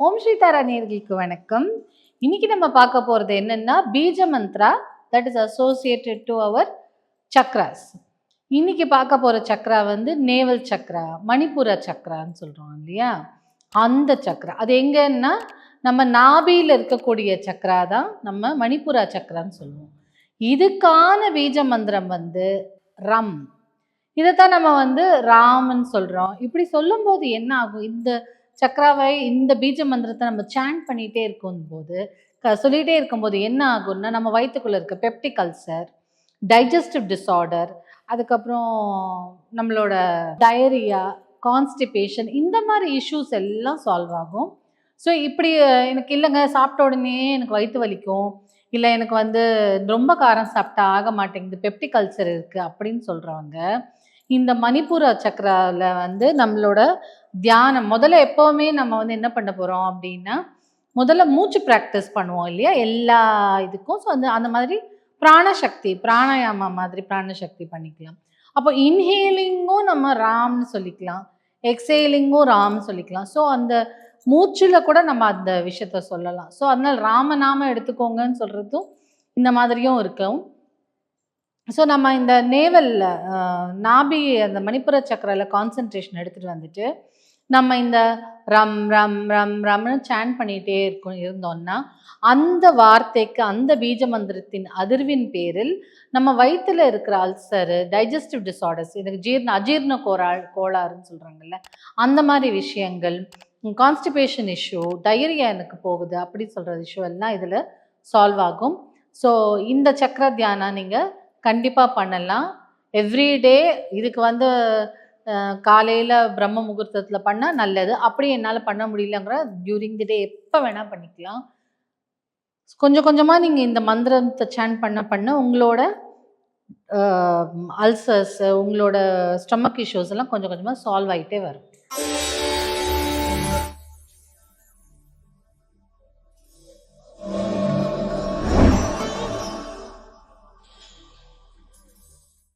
ஓம் ஸ்ரீ தாரா நேயர்களுக்கு வணக்கம். இன்னைக்கு நம்ம பார்க்க போறது என்னன்னா bija mantra that is associated to our chakras. இன்னைக்கு பார்க்க போற சக்ரா வந்து நேவல் சக்ரா, மணிப்புர சக்ரான்னு சொல்றோம் இல்லையா, அந்த சக்ரா. அது எங்கன்னா நம்ம நாபியில் இருக்கக்கூடிய சக்ரா தான் நம்ம மணிப்புரா சக்ரான்னு சொல்லுவோம். இதுக்கான பீஜ மந்திரம் வந்து ரம். இதைத்தான் நம்ம வந்து ராமன்னு சொல்றோம். இப்படி சொல்லும்போது என்ன ஆகும், இந்த சக்ராவை இந்த பீஜ மந்திரத்தை நம்ம சாண்ட் பண்ணிகிட்டே இருக்கும்போது சொல்லிகிட்டே இருக்கும்போது என்ன ஆகும்னா நம்ம வயிற்றுக்குள்ளே இருக்க பெப்டிக் அல்சர், டைஜஸ்டிவ் டிஸார்டர், அதுக்கப்புறம் நம்மளோட டயரியா, கான்ஸ்டிபேஷன், இந்த மாதிரி இஷ்யூஸ் எல்லாம் சால்வ் ஆகும். ஸோ இப்படி எனக்கு இல்லைங்க சாப்பிட்ட உடனே எனக்கு வயிற்று வலிக்கும், இல்லை எனக்கு வந்து ரொம்ப காரம் சாப்பிட்டா ஆக மாட்டேங்குது, பெப்டிக் அல்சர் இருக்குது அப்படின்னு சொல்கிறவங்க இந்த மணிப்புர சக்ராவில் வந்து நம்மளோட தியானம் முதல்ல எப்போவுமே நம்ம வந்து என்ன பண்ண போகிறோம் அப்படின்னா, முதல்ல மூச்சு ப்ராக்டிஸ் பண்ணுவோம் இல்லையா எல்லா இதுக்கும். ஸோ அந்த மாதிரி பிராணசக்தி, பிராணாயாமா மாதிரி பிராணசக்தி பண்ணிக்கலாம். அப்போ இன்ஹேலிங்கும் நம்ம ராம்னு சொல்லிக்கலாம், எக்ஸேலிங்கும் ராம்னு சொல்லிக்கலாம். ஸோ அந்த மூச்சில் கூட நம்ம அந்த விஷயத்த சொல்லலாம். ஸோ அதனால் ராமநாம எடுத்துக்கோங்கன்னு சொல்கிறதும் இந்த மாதிரியும் இருக்கும். ஸோ நம்ம இந்த நேவலில் நாபி அந்த மணிப்புர சக்கராவில் கான்சன்ட்ரேஷன் எடுத்துகிட்டு வந்துட்டு நம்ம இந்த ரம் ரம் ரம் ரம்னு சாண்ட் பண்ணிகிட்டே இருந்தோம்னா அந்த வார்த்தைக்கு, அந்த பீஜ மந்திரத்தின் அதிர்வின் பேரில் நம்ம வயிற்றில் இருக்கிற அல்சரு, டைஜஸ்டிவ் டிஸார்டர்ஸ், எனக்கு அஜீர்ண கோளாறுன்னு சொல்கிறாங்கல்ல, அந்த மாதிரி விஷயங்கள், கான்ஸ்டிபேஷன் இஷ்யூ, டயரியா எனக்கு போகுது அப்படி சொல்கிற இஷ்யூ எல்லாம் இதில் சால்வ் ஆகும். ஸோ இந்த சக்கர தியானம் நீங்கள் கண்டிப்பாக பண்ணலாம் எவ்ரிடே. இதுக்கு வந்து காலையில் பிரம்ம முகூர்த்தத்தில் பண்ணால் நல்லது. அப்படி என்னால் பண்ண முடியலங்கிற டியூரிங் தி டே எப்போ வேணால் பண்ணிக்கலாம். கொஞ்சம் கொஞ்சமாக நீங்கள் இந்த மந்திரத்தை சாண்ட் பண்ண உங்களோட அல்சர்ஸ், உங்களோட ஸ்டமக் இஷ்யூஸ் எல்லாம் கொஞ்சம் கொஞ்சமாக சால்வ் ஆகிட்டே வரும்.